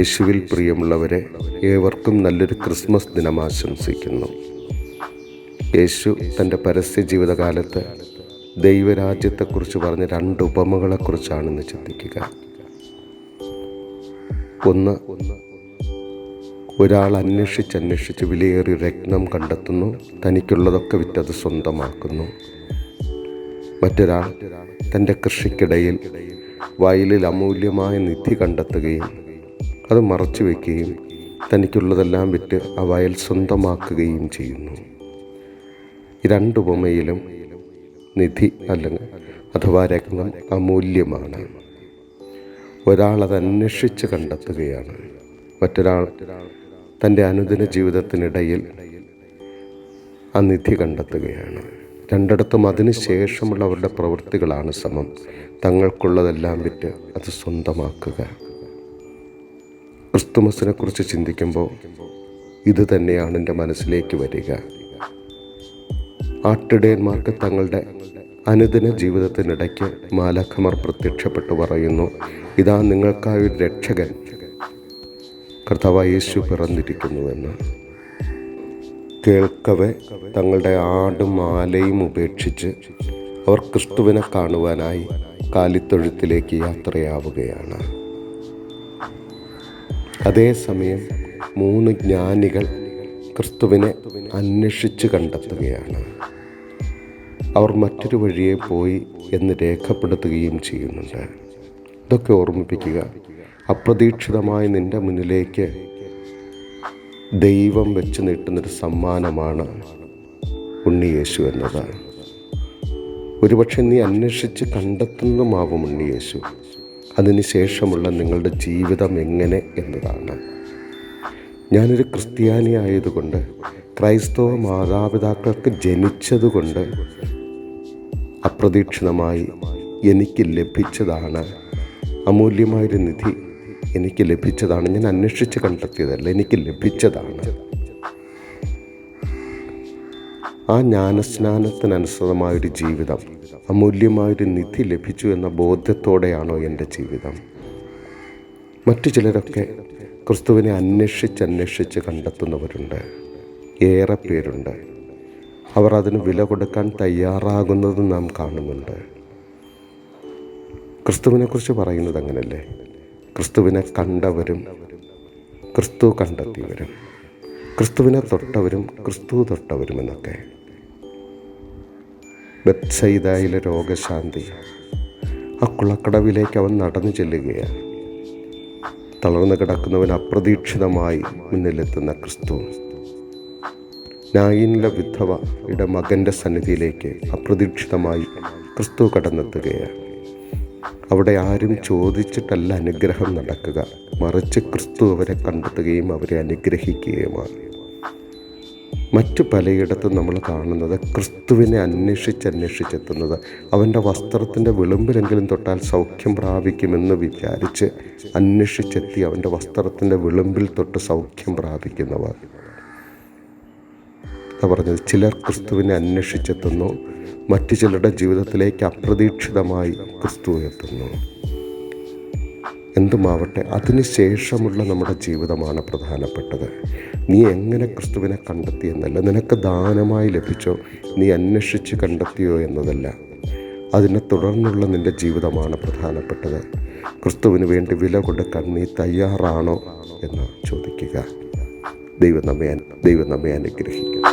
യേശുവിൽ പ്രിയമുള്ളവരെ, ഏവർക്കും നല്ലൊരു ക്രിസ്മസ് ദിനം ആശംസിക്കുന്നു. യേശു തൻ്റെ പരസ്യ ജീവിതകാലത്ത് ദൈവരാജ്യത്തെക്കുറിച്ച് പറഞ്ഞ 2 ഉപമകളെക്കുറിച്ചാണ് ഇന്ന് ചിന്തിക്കുക. ഒന്ന്, ഒരാൾ അന്വേഷിച്ച് വിലയേറിയ രത്നം കണ്ടെത്തുന്നു, തനിക്കുള്ളതൊക്കെ വിറ്റത് സ്വന്തമാക്കുന്നു. മറ്റൊരാൾ തൻ്റെ കൃഷിക്കിടയിൽ വയലിൽ അമൂല്യമായ നിധി കണ്ടെത്തുകയും അത് മറച്ചു വയ്ക്കുകയും തനിക്കുള്ളതെല്ലാം വിറ്റ് ആ വയൽ സ്വന്തമാക്കുകയും ചെയ്യുന്നു. ഈ 2 ഉപമയിലും നിധി അഥവാ രത്നം അമൂല്യമാണ്. ഒരാൾ അത് അന്വേഷിച്ച് കണ്ടെത്തുകയാണ്, മറ്റൊരാൾ തൻ്റെ അനുദിന ജീവിതത്തിനിടയിൽ ആ നിധി കണ്ടെത്തുകയാണ്. രണ്ടിടത്തും അതിന് ശേഷമുള്ള അവരുടെ പ്രവൃത്തികളാണ് സമം. തങ്ങൾക്കുള്ളതെല്ലാം വിറ്റ് അത് സ്വന്തമാക്കുക. ക്രിസ്തുമസിനെ കുറിച്ച് ചിന്തിക്കുമ്പോൾ ഇത് തന്നെയാണ് എൻ്റെ മനസ്സിലേക്ക് വരിക. ആട്ടിടയന്മാർക്ക് തങ്ങളുടെ അനുദിന ജീവിതത്തിനിടയ്ക്ക് മാലാഖമാർ പ്രത്യക്ഷപ്പെട്ടു പറയുന്നു, ഇതാ നിങ്ങൾക്കായൊരു രക്ഷകൻ കർത്താവായ യേശു പിറന്നിരിക്കുന്നുവെന്ന്. കേൾക്കവേ തങ്ങളുടെ ആടും ആലയും ഉപേക്ഷിച്ച് അവർ ക്രിസ്തുവിനെ കാണുവാനായി കാലിത്തൊഴുത്തിലേക്ക് യാത്രയാവുകയാണ്. അതേസമയം 3 ജ്ഞാനികൾ ക്രിസ്തുവിനെ അന്വേഷിച്ച് കണ്ടെത്തുകയാണ്. അവർ മറ്റൊരു വഴിയെ പോയി എന്ന് രേഖപ്പെടുത്തുകയും ചെയ്യുന്നുണ്ട്. ഇതൊക്കെ ഓർമ്മിപ്പിക്കുക, അപ്രതീക്ഷിതമായി നിൻ്റെ മുന്നിലേക്ക് ദൈവം വെച്ച് നീട്ടുന്നൊരു സമ്മാനമാണ് ഉണ്ണിയേശു എന്നത്. ഒരുപക്ഷെ നീ അന്വേഷിച്ച് കണ്ടെത്തുന്നതുമാവും ഉണ്ണിയേശു. അതിന് ശേഷമുള്ള നിങ്ങളുടെ ജീവിതം എങ്ങനെ എന്നതാണ്. ഞാനൊരു ക്രിസ്ത്യാനി ആയതുകൊണ്ട്, ക്രൈസ്തവ മാതാപിതാക്കൾക്ക് ജനിച്ചതുകൊണ്ട് അപ്രതീക്ഷിതമായി എനിക്ക് ലഭിച്ചതാണ് അമൂല്യമായൊരു നിധി. എനിക്ക് ലഭിച്ചതാണ്, ഞാൻ അന്വേഷിച്ച് കണ്ടെത്തിയതല്ല, എനിക്ക് ലഭിച്ചതാണ്. ആ ജ്ഞാനസ്നാനത്തിനനുസൃതമായൊരു ജീവിതം, അമൂല്യമായൊരു നിധി ലഭിച്ചു എന്ന ബോധ്യത്തോടെയാണോ എൻ്റെ ജീവിതം? മറ്റു ചിലരൊക്കെ ക്രിസ്തുവിനെ അന്വേഷിച്ച് കണ്ടെത്തുന്നവരുണ്ട്, ഏറെ പേരുണ്ട്. അവർ അതിന് വില കൊടുക്കാൻ തയ്യാറാകുന്നത് നാം കാണുന്നുണ്ട്. ക്രിസ്തുവിനെക്കുറിച്ച് പറയുന്നത് അങ്ങനല്ലേ? ക്രിസ്തുവിനെ കണ്ടവരും ക്രിസ്തു കണ്ടെത്തിയവരും, ക്രിസ്തുവിനെ തൊട്ടവരും ക്രിസ്തു തൊട്ടവരും എന്നൊക്കെ. ബെത്സയിദയിലെ രോഗശാന്തി, ആ കുളക്കടവിലേക്ക് അവൻ നടന്നു ചെല്ലുകയാണ്. തളർന്നു കിടക്കുന്നവൻ അപ്രതീക്ഷിതമായി മുന്നിലെത്തുന്ന ക്രിസ്തു. നായിനിലെ വിധവയുടെ മകൻ്റെ സന്നിധിയിലേക്ക് അപ്രതീക്ഷിതമായി ക്രിസ്തു കടന്നെത്തുകയാണ്. അവിടെ ആരും ചോദിച്ചിട്ടല്ല അനുഗ്രഹം നടക്കുക, മറിച്ച് ക്രിസ്തു അവരെ കണ്ടെത്തുകയും അവരെ അനുഗ്രഹിക്കുകയുമാണ്. മറ്റു പലയിടത്തും നമ്മൾ കാണുന്നത് ക്രിസ്തുവിനെ അന്വേഷിച്ചെത്തുന്നത്, അവൻ്റെ വസ്ത്രത്തിൻ്റെ വിളുമ്പിലെങ്കിലും തൊട്ടാൽ സൗഖ്യം പ്രാപിക്കുമെന്ന് വിചാരിച്ച് അന്വേഷിച്ചെത്തി അവൻ്റെ വസ്ത്രത്തിൻ്റെ വിളുമ്പിൽ തൊട്ട് സൗഖ്യം പ്രാപിക്കുന്നവർ. പറഞ്ഞത്, ചിലർ ക്രിസ്തുവിനെ അന്വേഷിച്ചെത്തുന്നു, മറ്റു ചിലരുടെ ജീവിതത്തിലേക്ക് അപ്രതീക്ഷിതമായി ക്രിസ്തു എത്തുന്നു. എന്തുമാവട്ടെ, അതിനുശേഷമുള്ള നമ്മുടെ ജീവിതമാണ് പ്രധാനപ്പെട്ടത്. നീ എങ്ങനെ ക്രിസ്തുവിനെ കണ്ടെത്തിയെന്നല്ല, നിനക്ക് ദാനമായി ലഭിച്ചോ, നീ അന്വേഷിച്ച് കണ്ടെത്തിയോ എന്നതല്ല, അതിനെ തുടർന്നുള്ള നിൻ്റെ ജീവിതമാണ് പ്രധാനപ്പെട്ടത്. ക്രിസ്തുവിന് വേണ്ടി വില കൊടുക്കാൻ നീ തയ്യാറാണോ എന്ന് ചോദിക്കുക. ദൈവം നമ്മെ അനുഗ്രഹിക്കും.